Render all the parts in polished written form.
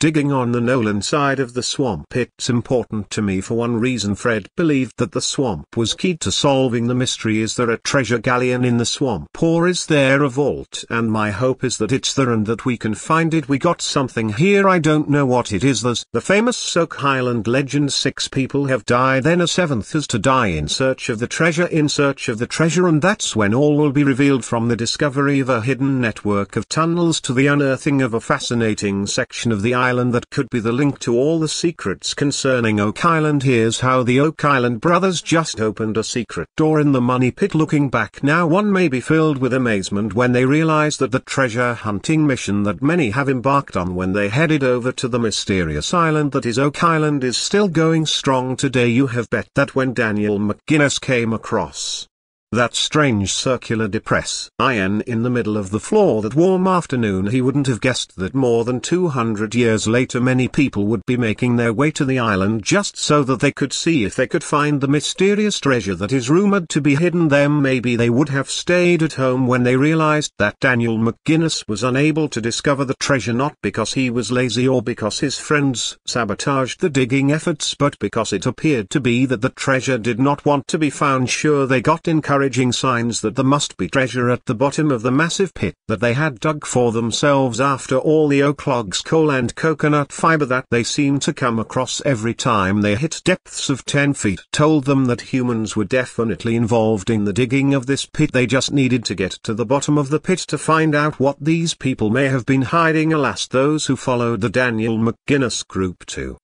digging on the Nolan side of the swamp. It's important to me for one reason. Fred believed that the swamp was key to solving the mystery. Is there a treasure galleon in the swamp, or is there a vault? And my hope is that it's there and that we can find it. We got something here, I don't know what it is. There's the famous Oak Island legend. 6 people have died, then a 7th is to die in search of the treasure, and that's when all will be revealed, from the discovery of a hidden network of tunnels to the unearthing of a fascinating section of the island that could be the link to all the secrets concerning Oak Island. Here's how the Oak Island brothers just opened a secret door in the money pit. Looking back now, one may be filled with amazement when they realize that the treasure hunting mission that many have embarked on when they headed over to the mysterious island that is Oak Island is still going strong today. You have bet that when Daniel McGinnis came across that strange circular depressed iron in the middle of the floor that warm afternoon, he wouldn't have guessed that more than 200 years later many people would be making their way to the island just so that they could see if they could find the mysterious treasure that is rumored to be hidden there. Maybe they would have stayed at home when they realized that Daniel McGinnis was unable to discover the treasure, not because he was lazy or because his friends sabotaged the digging efforts, but because it appeared to be that the treasure did not want to be found. Sure, they got encouraging signs that there must be treasure at the bottom of the massive pit that they had dug for themselves. After all, the oak logs, coal and coconut fiber that they seemed to come across every time they hit depths of 10 feet told them that humans were definitely involved in the digging of this pit. They just needed to get to the bottom of the pit to find out what these people may have been hiding. Alas, those who followed the Daniel McGinnis group to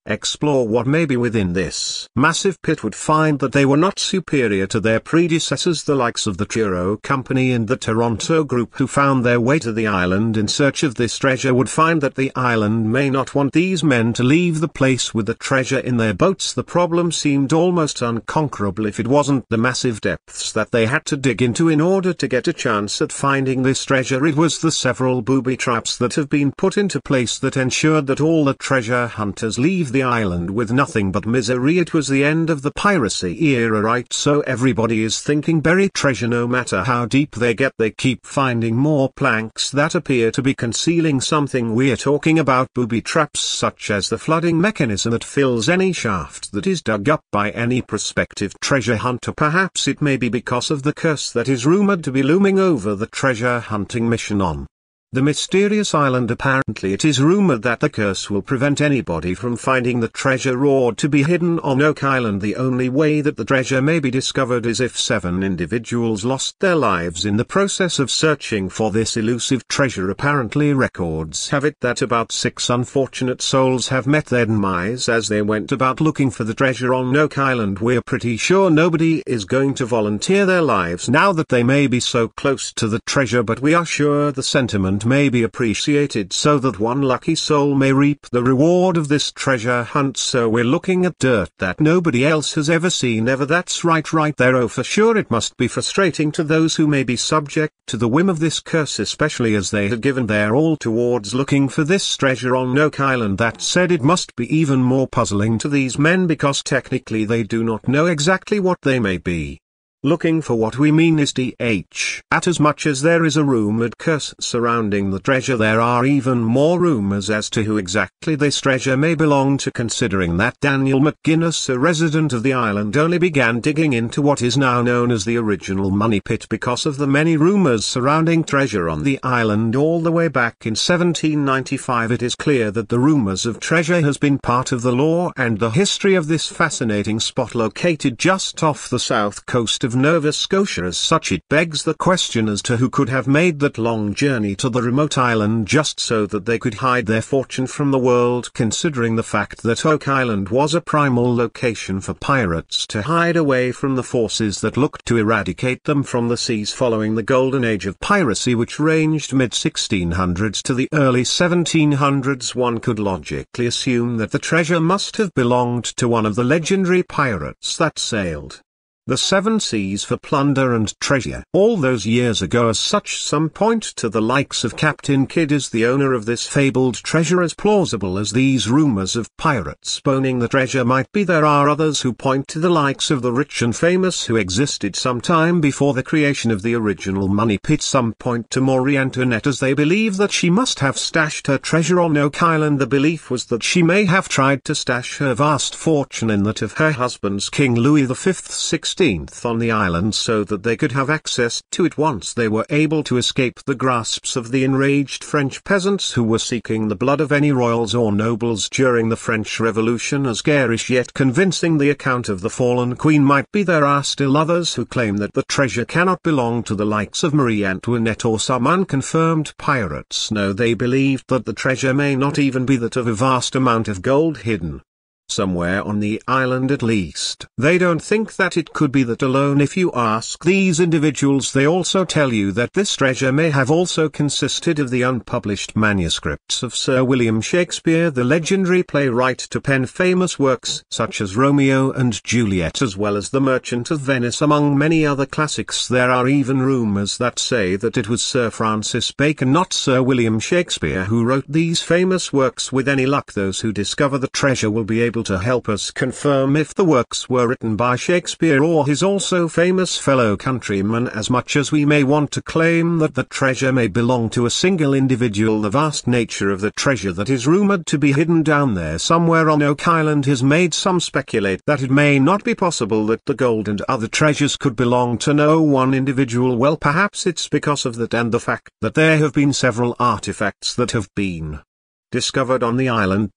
explore what may be within this massive pit would find that they were not superior to their predecessors, the likes of the Truro Company and the Toronto Group, who found their way to the island in search of this treasure, would find that the island may not want these men to leave the place with the treasure in their boats. The problem seemed almost unconquerable if it wasn't the massive depths that they had to dig into in order to get a chance at finding this treasure. It was the several booby traps that have been put into place that ensured that all the treasure hunters leave the island with nothing but misery. It was the end of the piracy era, right? So everybody is thinking bury treasure. No matter how deep they get, they keep finding more planks that appear to be concealing something. We're talking about booby traps such as the flooding mechanism that fills any shaft that is dug up by any prospective treasure hunter. Perhaps it may be because of the curse that is rumored to be looming over the treasure hunting mission on the mysterious island. Apparently it is rumored that the curse will prevent anybody from finding the treasure or to be hidden on Oak Island. The only way that the treasure may be discovered is if 7 individuals lost their lives in the process of searching for this elusive treasure. Apparently records have it that about 6 unfortunate souls have met their demise as they went about looking for the treasure on Oak Island. We're pretty sure nobody is going to volunteer their lives now that they may be so close to the treasure, but we are sure the sentiment may be appreciated so that one lucky soul may reap the reward of this treasure hunt. So we're looking at dirt that nobody else has ever seen ever. That's right there. Oh, for sure it must be frustrating to those who may be subject to the whim of this curse, especially as they had given their all towards looking for this treasure on Oak Island. That said, it must be even more puzzling to these men because technically they do not know exactly what they may be looking for. What we mean is at as much as there is a rumored curse surrounding the treasure, there are even more rumors as to who exactly this treasure may belong to, considering that Daniel McGinnis, a resident of the island, only began digging into what is now known as the original money pit because of the many rumors surrounding treasure on the island all the way back in 1795. It is clear that the rumors of treasure has been part of the lore and the history of this fascinating spot located just off the south coast of Nova Scotia. As such, it begs the question as to who could have made that long journey to the remote island just so that they could hide their fortune from the world, considering the fact that Oak Island was a primal location for pirates to hide away from the forces that looked to eradicate them from the seas following the golden age of piracy, which ranged mid-1600s to the early 1700s. One could logically assume that the treasure must have belonged to one of the legendary pirates that sailed the seven seas for plunder and treasure. All those years ago as such some point to the likes of Captain Kidd is the owner of this fabled treasure. As plausible as these rumors of pirates owning the treasure might be, there are others who point to the likes of the rich and famous who existed some time before the creation of the original money pit. Some point to Marie Antoinette as they believe that she must have stashed her treasure on Oak Island. The belief was that she may have tried to stash her vast fortune in that of her husband's King Louis V 16th on the island so that they could have access to it once they were able to escape the grasps of the enraged French peasants who were seeking the blood of any royals or nobles during the French Revolution. As garish yet convincing the account of the fallen queen might be, there are still others who claim that the treasure cannot belong to the likes of Marie Antoinette or some unconfirmed pirates. No, they believed that the treasure may not even be that of a vast amount of gold hidden somewhere on the island at least. They don't think that it could be that alone. If you ask these individuals, they also tell you that this treasure may have also consisted of the unpublished manuscripts of Sir William Shakespeare, the legendary playwright, to pen famous works such as Romeo and Juliet as well as The Merchant of Venice, among many other classics. There are even rumors that say that it was Sir Francis Bacon, not Sir William Shakespeare, who wrote these famous works. With any luck, those who discover the treasure will be able to help us confirm if the works were written by Shakespeare or his also famous fellow countrymen. As much as we may want to claim that the treasure may belong to a single individual, the vast nature of the treasure that is rumored to be hidden down there somewhere on Oak Island has made some speculate that it may not be possible that the gold and other treasures could belong to no one individual. Well, perhaps it's because of that and the fact that there have been several artifacts that have been discovered on the island.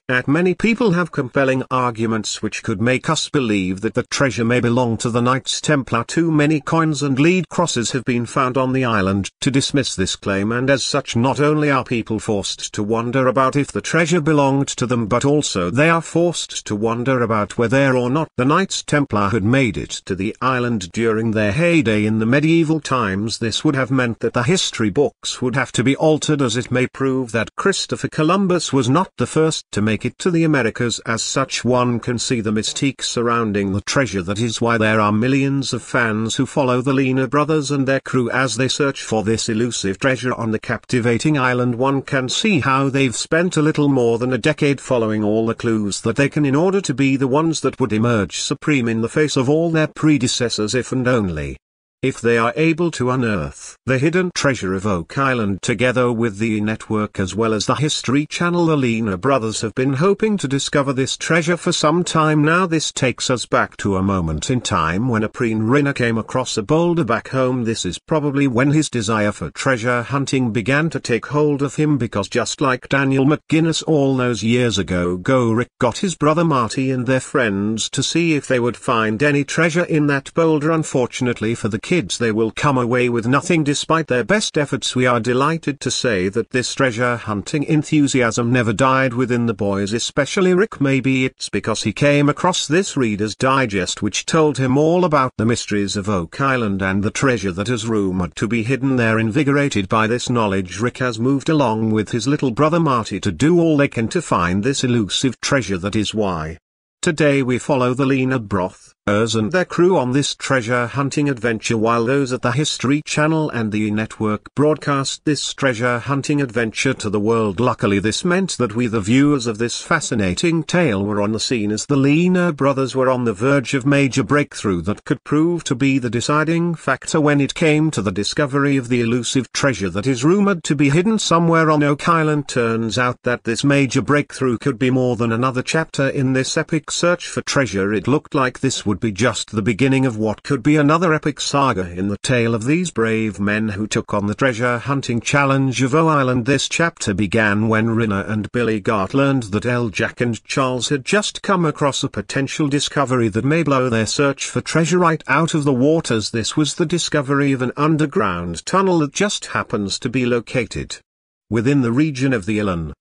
That many people have compelling arguments which could make us believe that the treasure may belong to the Knights Templar. Too many coins and lead crosses have been found on the island to dismiss this claim, and as such not only are people forced to wonder about if the treasure belonged to them, but also they are forced to wonder about whether or not the Knights Templar had made it to the island during their heyday in the medieval times. This would have meant that the history books would have to be altered, as it may prove that Christopher Columbus was not the first to make it to the Americas. As such, one can see the mystique surrounding the treasure. That is why there are millions of fans who follow the Lena brothers and their crew as they search for this elusive treasure on the captivating island. One can see how they've spent a little more than a decade following all the clues that they can in order to be the ones that would emerge supreme in the face of all their predecessors, if and only if they are able to unearth the hidden treasure of Oak Island. Together with the network as well as the History Channel, the Lena brothers have been hoping to discover this treasure for some time now. This takes us back to a moment in time when Appreen Rinna came across a boulder back home. This is probably when his desire for treasure hunting began to take hold of him, because just like Daniel McGuinness all those years ago, Rick got his brother Marty and their friends to see if they would find any treasure in that boulder. Unfortunately for the kids, they will come away with nothing despite their best efforts. We are delighted to say that this treasure hunting enthusiasm never died within the boys, especially Rick. Maybe it's because he came across this Reader's Digest which told him all about the mysteries of Oak Island and the treasure that is rumored to be hidden there. Invigorated by this knowledge, Rick has moved along with his little brother Marty to do all they can to find this elusive treasure. That is why today we follow the Lena brothers and their crew on this treasure hunting adventure, while those at the History Channel and the network broadcast this treasure hunting adventure to the world. Luckily, this meant that we, the viewers of this fascinating tale, were on the scene as the Lena brothers were on the verge of major breakthrough that could prove to be the deciding factor when it came to the discovery of the elusive treasure that is rumored to be hidden somewhere on Oak Island. Turns out that this major breakthrough could be more than another chapter in this epic search for treasure. It looked like this would be just the beginning of what could be another epic saga in the tale of these brave men who took on the treasure hunting challenge of Oak Island. This chapter began when Rinna and Billy Gart learned that Jack and Charles had just come across a potential discovery that may blow their search for treasure right out of the waters. This was the discovery of an underground tunnel that just happens to be located within the region of the Aladdin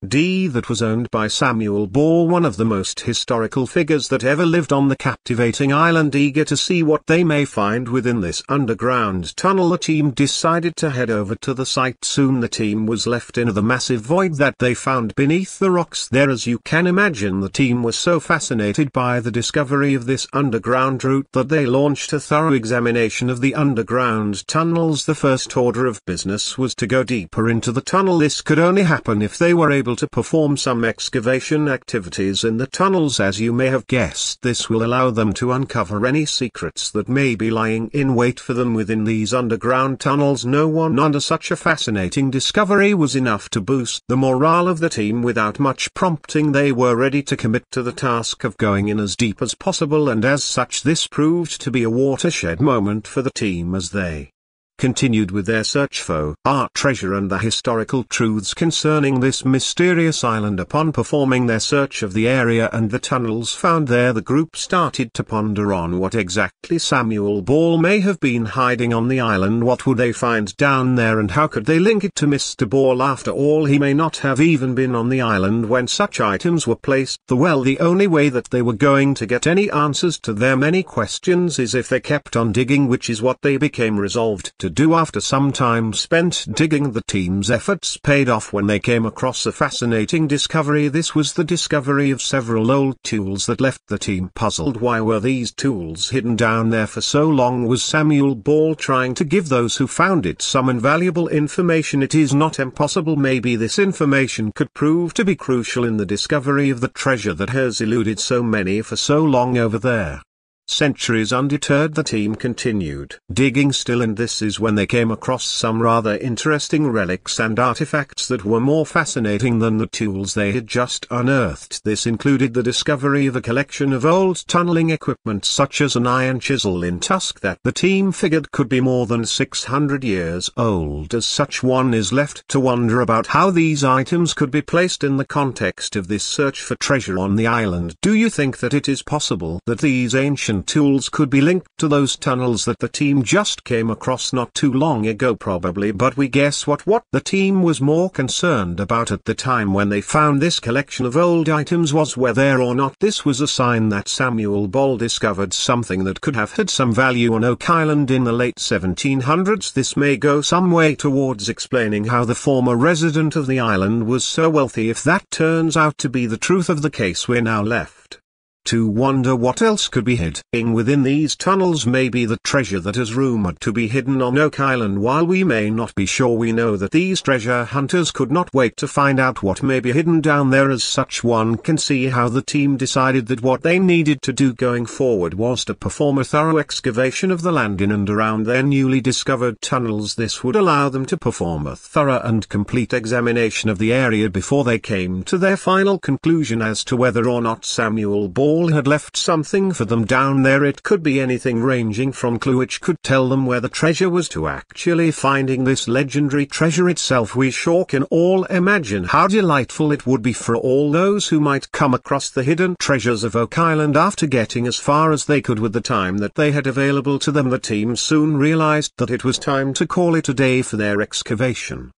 that was owned by Samuel Ball, one of the most historical figures that ever lived on the captivating island. Eager to see what they may find within this underground tunnel, the team decided to head over to the site. Soon the team was left in the massive void that they found beneath the rocks there. As you can imagine, the team was so fascinated by the discovery of this underground route that they launched a thorough examination of the underground tunnels. The first order of business was to go deeper into the tunnel. This could only happen if they were able to perform some excavation activities in the tunnels. As you may have guessed, this will allow them to uncover any secrets that may be lying in wait for them within these underground tunnels. No one under such a fascinating discovery was enough to boost the morale of the team. Without much prompting, they were ready to commit to the task of going in as deep as possible, and as such this proved to be a watershed moment for the team as they continued with their search for art treasure and the historical truths concerning this mysterious island. Upon performing their search of the area and the tunnels found there, the group started to ponder on what exactly Samuel Ball may have been hiding on the island. What would they find down there, and how could they link it to Mr. Ball? After all, he may not have even been on the island when such items were placed. The only way that they were going to get any answers to their many questions is if they kept on digging, which is what they became resolved to do. After some time spent digging, the team's efforts paid off when they came across a fascinating discovery. This was the discovery of several old tools that left the team puzzled. Why were these tools hidden down there for so long? Was Samuel Ball trying to give those who found it some invaluable information? It is not impossible. Maybe this information could prove to be crucial in the discovery of the treasure that has eluded so many for so long over there. Centuries undeterred, the team continued digging still, and this is when they came across some rather interesting relics and artifacts that were more fascinating than the tools they had just unearthed. This included the discovery of a collection of old tunneling equipment such as an iron chisel in tusk that the team figured could be more than 600 years old. As such, one is left to wonder about how these items could be placed in the context of this search for treasure on the island. Do you think that it is possible that these ancient tools could be linked to those tunnels that the team just came across not too long ago? Probably, but we guess what the team was more concerned about at the time when they found this collection of old items was whether or not this was a sign that Samuel Ball discovered something that could have had some value on Oak Island in the late 1700s. This may go some way towards explaining how the former resident of the island was so wealthy. If that turns out to be the truth of the case, we're now left to wonder what else could be hidden within these tunnels. Maybe the treasure that is rumored to be hidden on Oak Island. While we may not be sure, we know that these treasure hunters could not wait to find out what may be hidden down there. As such, one can see how the team decided that what they needed to do going forward was to perform a thorough excavation of the land in and around their newly discovered tunnels. This would allow them to perform a thorough and complete examination of the area before they came to their final conclusion as to whether or not Samuel Ball had left something for them down there. It could be anything, ranging from clue which could tell them where the treasure was to actually finding this legendary treasure itself. We sure can all imagine how delightful it would be for all those who might come across the hidden treasures of Oak Island. After getting as far as they could with the time that they had available to them, the team soon realized that it was time to call it a day for their excavation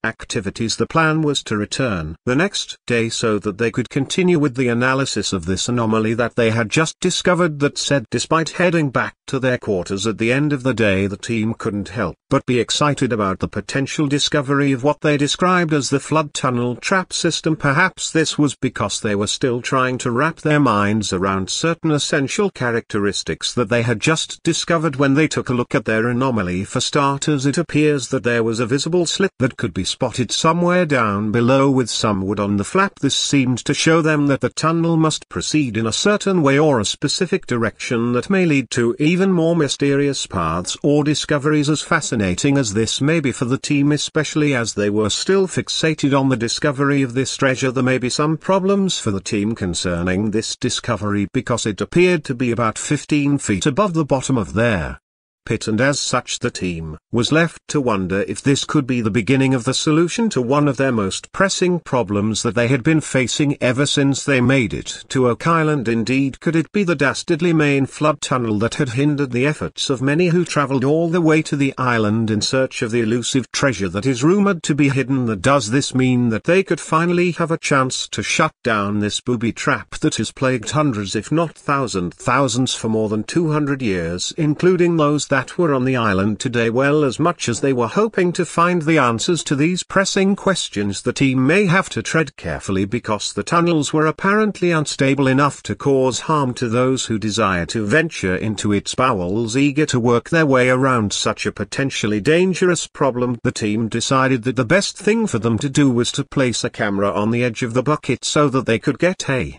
activities. The plan was to return the next day so that they could continue with the analysis of this anomaly that they had just discovered. That said, despite heading back to their quarters at the end of the day, the team couldn't help but be excited about the potential discovery of what they described as the flood tunnel trap system. Perhaps this was because they were still trying to wrap their minds around certain essential characteristics that they had just discovered when they took a look at their anomaly. For starters, it appears that there was a visible slit that could be spotted somewhere down below with some wood on the flap. This seemed to show them that the tunnel must proceed in a certain way or a specific direction that may lead to even more mysterious paths or discoveries. As fascinating as this may be for the team, especially as they were still fixated on the discovery of this treasure, there may be some problems for the team concerning this discovery because it appeared to be about 15 feet above the bottom of their pit, and as such the team was left to wonder if this could be the beginning of the solution to one of their most pressing problems that they had been facing ever since they made it to Oak Island. Indeed, could it be the dastardly main flood tunnel that had hindered the efforts of many who traveled all the way to the island in search of the elusive treasure that is rumored to be hidden? Does this mean that they could finally have a chance to shut down this booby trap that has plagued hundreds if not thousands for more than 200 years, including those that were on the island today? Well, as much as they were hoping to find the answers to these pressing questions, the team may have to tread carefully because the tunnels were apparently unstable enough to cause harm to those who desire to venture into its bowels. Eager to work their way around such a potentially dangerous problem, the team decided that the best thing for them to do was to place a camera on the edge of the bucket so that they could get a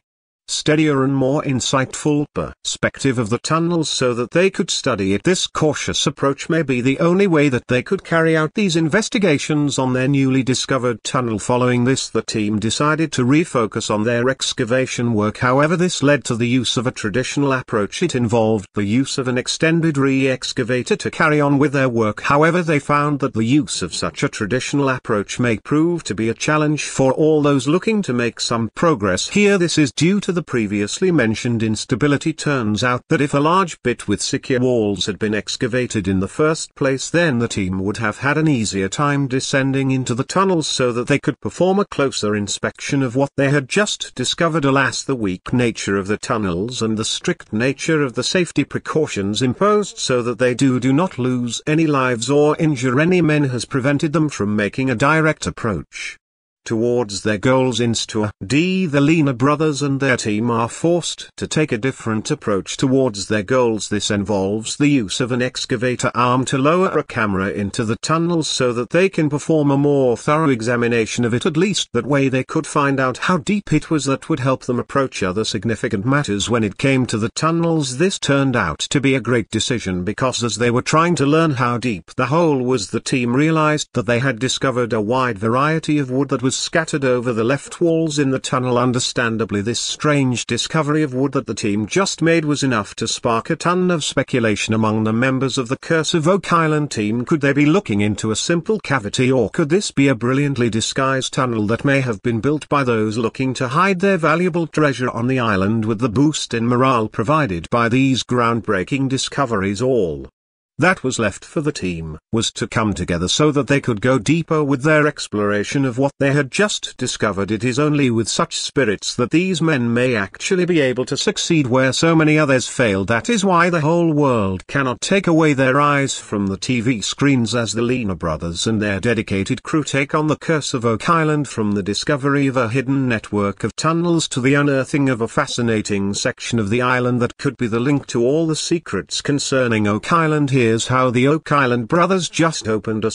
steadier and more insightful perspective of the tunnels so that they could study it. This cautious approach may be the only way that they could carry out these investigations on their newly discovered tunnel. Following this, the team decided to refocus on their excavation work. However, this led to the use of a traditional approach. It involved the use of an extended re-excavator to carry on with their work. However, they found that the use of such a traditional approach may prove to be a challenge for all those looking to make some progress here. This is due to the previously mentioned instability. Turns out that if a large bit with secure walls had been excavated in the first place, then the team would have had an easier time descending into the tunnels so that they could perform a closer inspection of what they had just discovered. Alas, the weak nature of the tunnels and the strict nature of the safety precautions imposed so that they do not lose any lives or injure any men has prevented them from making a direct approach towards their goals. Instead, the Lina brothers and their team are forced to take a different approach towards their goals. This involves the use of an excavator arm to lower a camera into the tunnels so that they can perform a more thorough examination of it. At least that way they could find out how deep it was. That would help them approach other significant matters when it came to the tunnels. This turned out to be a great decision because as they were trying to learn how deep the hole was, the team realized that they had discovered a wide variety of wood that was scattered over the left walls in the tunnel. Understandably, this strange discovery of wood that the team just made was enough to spark a ton of speculation among the members of the Curse of Oak Island team. Could they be looking into a simple cavity, or could this be a brilliantly disguised tunnel that may have been built by those looking to hide their valuable treasure on the island? With the boost in morale provided by these groundbreaking discoveries, all that was left for the team was to come together so that they could go deeper with their exploration of what they had just discovered. It is only with such spirits that these men may actually be able to succeed where so many others failed. That is why the whole world cannot take away their eyes from the TV screens as the Lina brothers and their dedicated crew take on the Curse of Oak Island, from the discovery of a hidden network of tunnels to the unearthing of a fascinating section of the island that could be the link to all the secrets concerning Oak Island. Here's how the Oak Island brothers just opened a